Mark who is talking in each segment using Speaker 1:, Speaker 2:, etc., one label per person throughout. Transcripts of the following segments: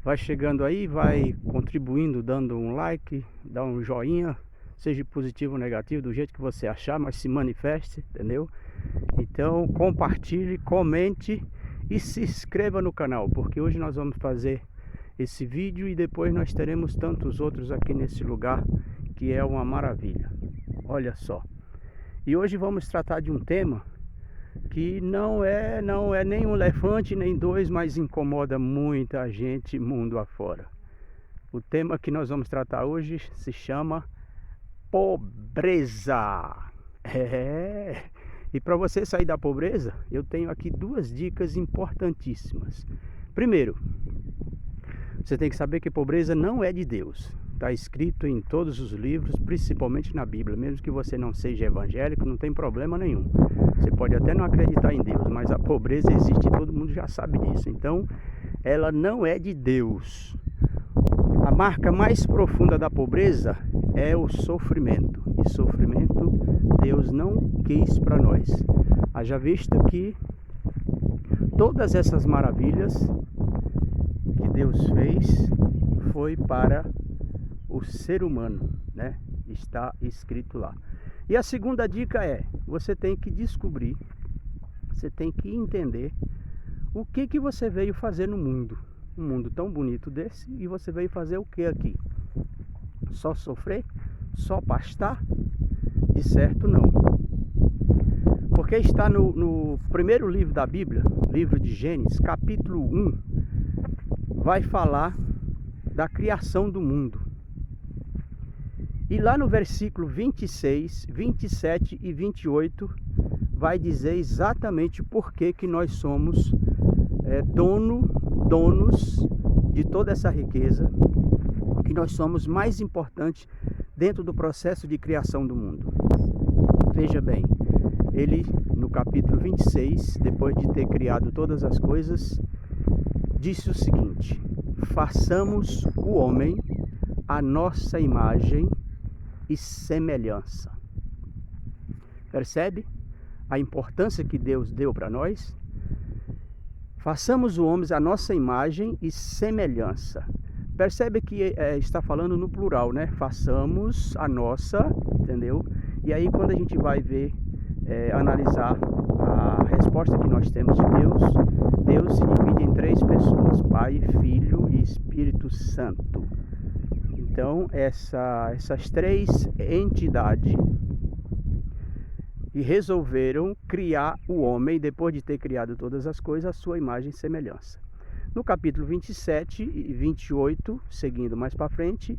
Speaker 1: Vai chegando aí, vai contribuindo, dando um like, dá um joinha, seja positivo ou negativo, do jeito que você achar, mas se manifeste, entendeu? Então compartilhe, comente e se inscreva no canal, porque hoje nós vamos fazer esse vídeo e depois nós teremos tantos outros aqui nesse lugar que é uma maravilha. Olha só. E hoje vamos tratar de um tema que não é nem um elefante nem dois, mas incomoda muita gente mundo afora. O tema que nós vamos tratar hoje se chama pobreza. E para você sair da pobreza, eu tenho aqui duas dicas importantíssimas. Primeiro, você tem que saber que pobreza não é de Deus. Está escrito em todos os livros, principalmente na Bíblia. Mesmo que você não seja evangélico, não tem problema nenhum. Você pode até não acreditar em Deus, mas a pobreza existe e todo mundo já sabe disso. Então, ela não é de Deus. A marca mais profunda da pobreza é o sofrimento. E sofrimento Deus não quis para nós. Haja vista que todas essas maravilhas que Deus fez foi para o ser humano, né? Está escrito lá. E a segunda dica é: você tem que descobrir, você tem que entender o que você veio fazer no mundo. Um mundo tão bonito desse, e você veio fazer o que aqui? Só sofrer? Só pastar? De certo não. Porque está no primeiro livro da Bíblia, livro de Gênesis, capítulo 1, vai falar da criação do mundo. E lá no versículo 26, 27 e 28 vai dizer exatamente por que nós somos donos de toda essa riqueza, que nós somos mais importantes dentro do processo de criação do mundo. Veja bem, ele no capítulo 26, depois de ter criado todas as coisas, disse o seguinte: façamos o homem à nossa imagem e semelhança. Percebe a importância que Deus deu para nós? Façamos o homem à nossa imagem e semelhança. Percebe que está falando no plural, né? Façamos a nossa, entendeu? E aí quando a gente vai ver, analisar a resposta que nós temos de Deus, Deus se divide em três pessoas: Pai, Filho e Espírito Santo. Então essas três entidades e resolveram criar o homem, depois de ter criado todas as coisas, a sua imagem e semelhança. No capítulo 27 e 28, seguindo mais para frente,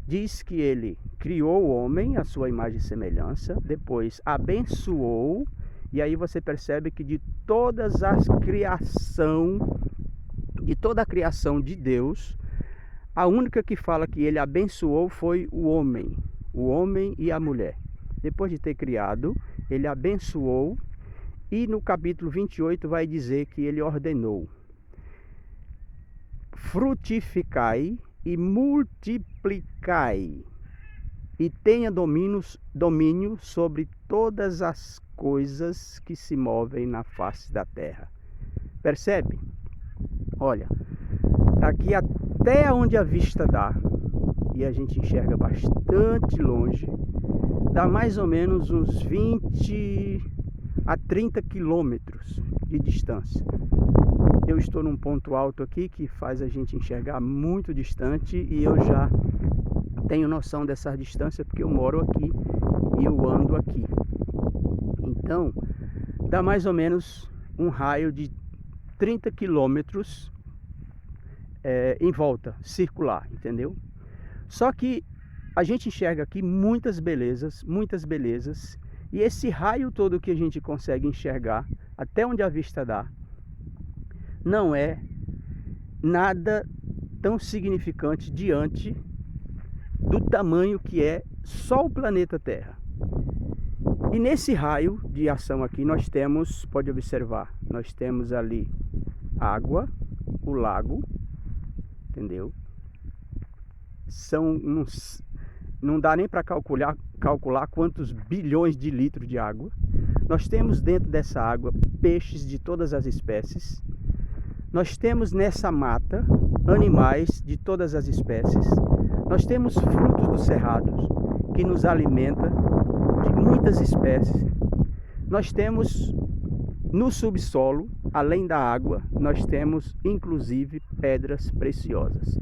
Speaker 1: diz que ele criou o homem, a sua imagem e semelhança, depois abençoou, e aí você percebe que de toda a criação de Deus, a única que fala que ele abençoou foi o homem e a mulher. Depois de ter criado, ele abençoou, e no capítulo 28 vai dizer que ele ordenou: frutificai e multiplicai, e tenha domínio sobre todas as coisas que se movem na face da terra. Percebe? Olha, daqui até onde a vista dá, e a gente enxerga bastante longe, dá mais ou menos uns 20 a 30 quilômetros de distância. Eu estou num ponto alto aqui que faz a gente enxergar muito distante, e eu já tenho noção dessa distância porque eu moro aqui e eu ando aqui. Então, dá mais ou menos um raio de 30 quilômetros em volta, circular, entendeu? Só que a gente enxerga aqui muitas belezas, e esse raio todo que a gente consegue enxergar, até onde a vista dá, não é nada tão significante diante do tamanho que é só o planeta Terra. E nesse raio de ação aqui nós temos, pode observar, nós temos ali água, o lago, entendeu? Não dá nem para calcular quantos bilhões de litros de água. Nós temos dentro dessa água peixes de todas as espécies. Nós temos nessa mata animais de todas as espécies. Nós temos frutos dos cerrados, que nos alimenta de muitas espécies. Nós temos no subsolo, além da água, nós temos inclusive pedras preciosas.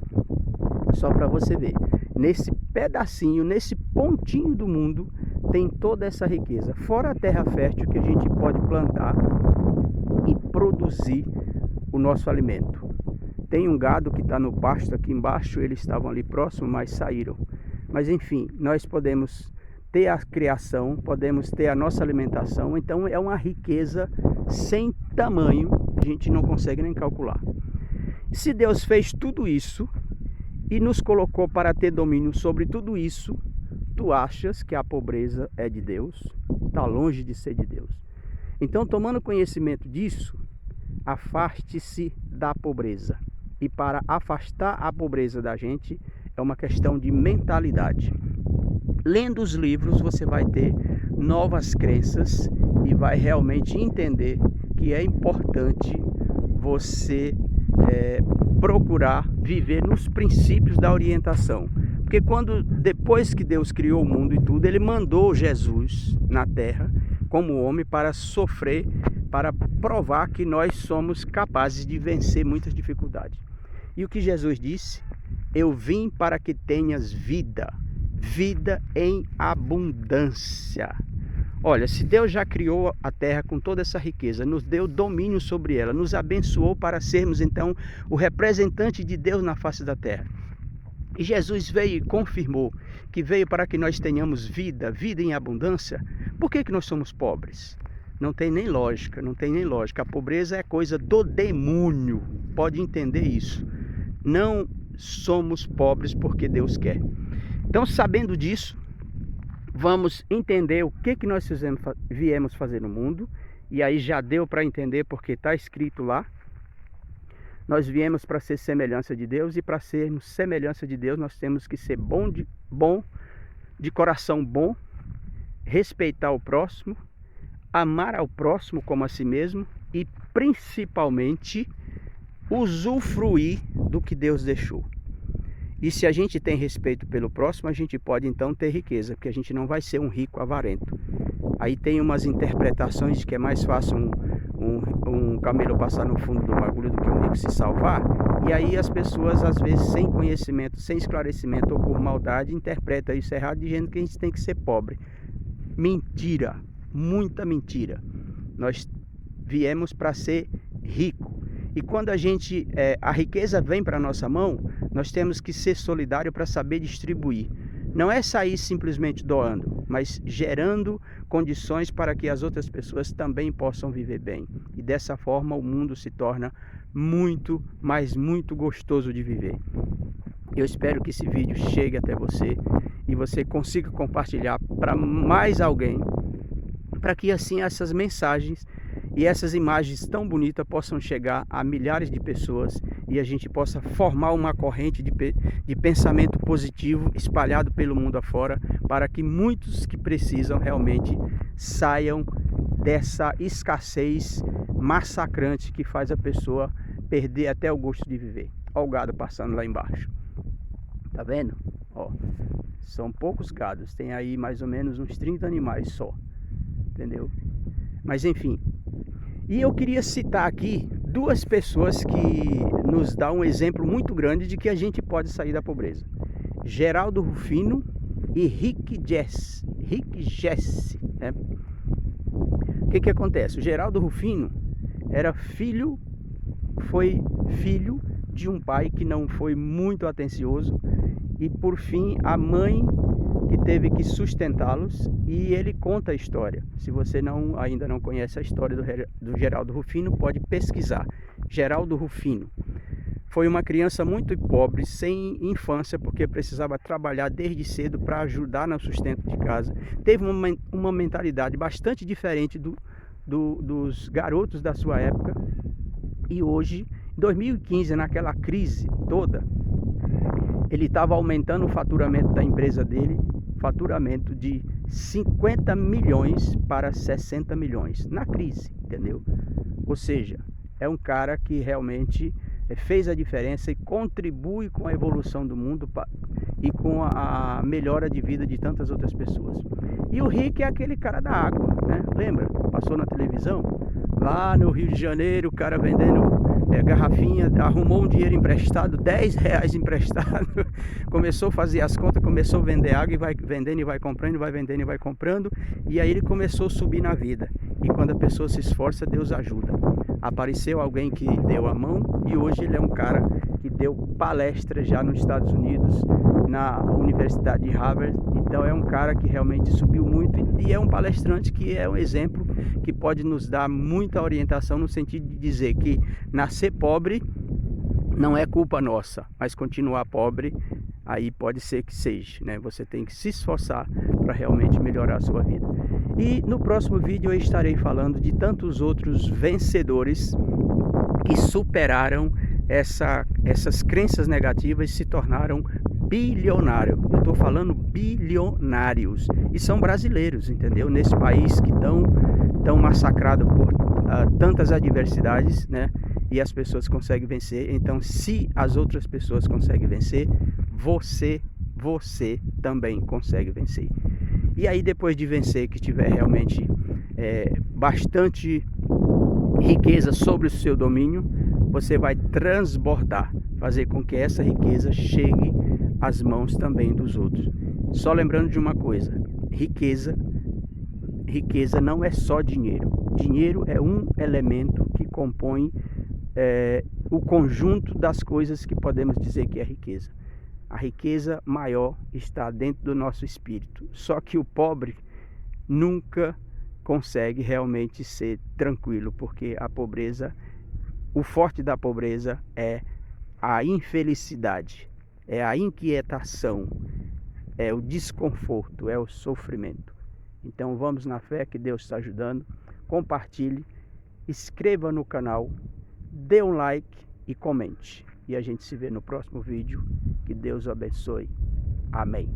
Speaker 1: Só para você ver, nesse pedacinho, nesse pontinho do mundo, tem toda essa riqueza. Fora a terra fértil que a gente pode plantar e produzir o nosso alimento. Tem um gado que está no pasto aqui embaixo, eles estavam ali próximo, mas saíram. Mas enfim, nós podemos ter a criação, podemos ter a nossa alimentação, então é uma riqueza sem tamanho, a gente não consegue nem calcular. Se Deus fez tudo isso e nos colocou para ter domínio sobre tudo isso, tu achas que a pobreza é de Deus? Está longe de ser de Deus. Então, tomando conhecimento disso, afaste-se da pobreza. E para afastar a pobreza da gente, é uma questão de mentalidade. Lendo os livros, você vai ter novas crenças e vai realmente entender que é importante você procurar viver nos princípios da orientação. Porque depois que Deus criou o mundo e tudo, Ele mandou Jesus na terra como homem para sofrer, para provar que nós somos capazes de vencer muitas dificuldades. E o que Jesus disse? Eu vim para que tenhas vida, vida em abundância. Olha, se Deus já criou a terra com toda essa riqueza, nos deu domínio sobre ela, nos abençoou para sermos então o representante de Deus na face da terra. E Jesus veio e confirmou que veio para que nós tenhamos vida, vida em abundância. Por que nós somos pobres? Não tem nem lógica, não tem nem lógica. A pobreza é coisa do demônio, pode entender isso. Não somos pobres porque Deus quer. Então, sabendo disso, vamos entender o que nós viemos fazer no mundo. E aí já deu para entender porque está escrito lá. Nós viemos para ser semelhança de Deus, e para sermos semelhança de Deus, nós temos que ser bom, de coração bom, respeitar o próximo, amar ao próximo como a si mesmo e principalmente usufruir do que Deus deixou. E se a gente tem respeito pelo próximo, a gente pode então ter riqueza, porque a gente não vai ser um rico avarento. Aí tem umas interpretações de que é mais fácil um camelo passar no fundo do bagulho do que um rico se salvar. E aí as pessoas, às vezes, sem conhecimento, sem esclarecimento ou por maldade, interpretam isso errado, dizendo que a gente tem que ser pobre. Mentira, muita mentira. Nós viemos para ser rico. E quando a riqueza vem para a nossa mão, nós temos que ser solidário para saber distribuir. Não é sair simplesmente doando, mas gerando condições para que as outras pessoas também possam viver bem. E dessa forma o mundo se torna muito, mas muito gostoso de viver. Eu espero que esse vídeo chegue até você e você consiga compartilhar para mais alguém, para que assim essas mensagens e essas imagens tão bonitas possam chegar a milhares de pessoas e a gente possa formar uma corrente de pensamento positivo espalhado pelo mundo afora, para que muitos que precisam realmente saiam dessa escassez massacrante que faz a pessoa perder até o gosto de viver. Olha o gado passando lá embaixo. Tá vendo? Ó, são poucos gados, tem aí mais ou menos uns 30 animais só. Entendeu? Mas enfim. E eu queria citar aqui duas pessoas que nos dão um exemplo muito grande de que a gente pode sair da pobreza. Geraldo Rufino e Rick Jesse. Né? O que acontece? O Geraldo Rufino foi filho de um pai que não foi muito atencioso, e por fim a mãe que teve que sustentá-los, e ele conta a história. Se você ainda não conhece a história do Geraldo Rufino, pode pesquisar. Geraldo Rufino foi uma criança muito pobre, sem infância, porque precisava trabalhar desde cedo para ajudar no sustento de casa. Teve uma mentalidade bastante diferente dos garotos da sua época. E hoje, em 2015, naquela crise toda, ele estava aumentando o faturamento da empresa dele, faturamento de 50 milhões para 60 milhões, na crise, entendeu? Ou seja, é um cara que realmente fez a diferença e contribui com a evolução do mundo e com a melhora de vida de tantas outras pessoas. E o rico é aquele cara da água, né? Lembra? Passou na televisão? Lá no Rio de Janeiro, o cara vendendo garrafinha, arrumou um dinheiro emprestado, R$10 emprestado, começou a fazer as contas, começou a vender água e vai vendendo e vai comprando, vai vendendo e vai comprando, e aí ele começou a subir na vida. E quando a pessoa se esforça, Deus ajuda. Apareceu alguém que deu a mão e hoje ele é um cara que deu palestra já nos Estados Unidos, na Universidade de Harvard. Então é um cara que realmente subiu muito e é um palestrante que é um exemplo que pode nos dar muita orientação no sentido de dizer que nascer pobre não é culpa nossa, mas continuar pobre aí pode ser que seja, né? Você tem que se esforçar para realmente melhorar a sua vida. E no próximo vídeo eu estarei falando de tantos outros vencedores que superaram essas crenças negativas e se tornaram bilionários. Eu estou falando bilionários. E são brasileiros, entendeu? Nesse país que tão massacrado por tantas adversidades, né? E as pessoas conseguem vencer. Então, se as outras pessoas conseguem vencer, você também consegue vencer. E aí, depois de vencer, que tiver realmente bastante riqueza sobre o seu domínio, você vai transbordar, fazer com que essa riqueza chegue às mãos também dos outros. Só lembrando de uma coisa: riqueza não é só dinheiro. Dinheiro é um elemento que compõe o conjunto das coisas que podemos dizer que é riqueza. A riqueza maior está dentro do nosso espírito. Só que o pobre nunca consegue realmente ser tranquilo, porque a pobreza, o forte da pobreza é a infelicidade, é a inquietação, é o desconforto, é o sofrimento. Então vamos na fé que Deus está ajudando. Compartilhe, inscreva no canal, dê um like e comente. E a gente se vê no próximo vídeo. Que Deus o abençoe. Amém.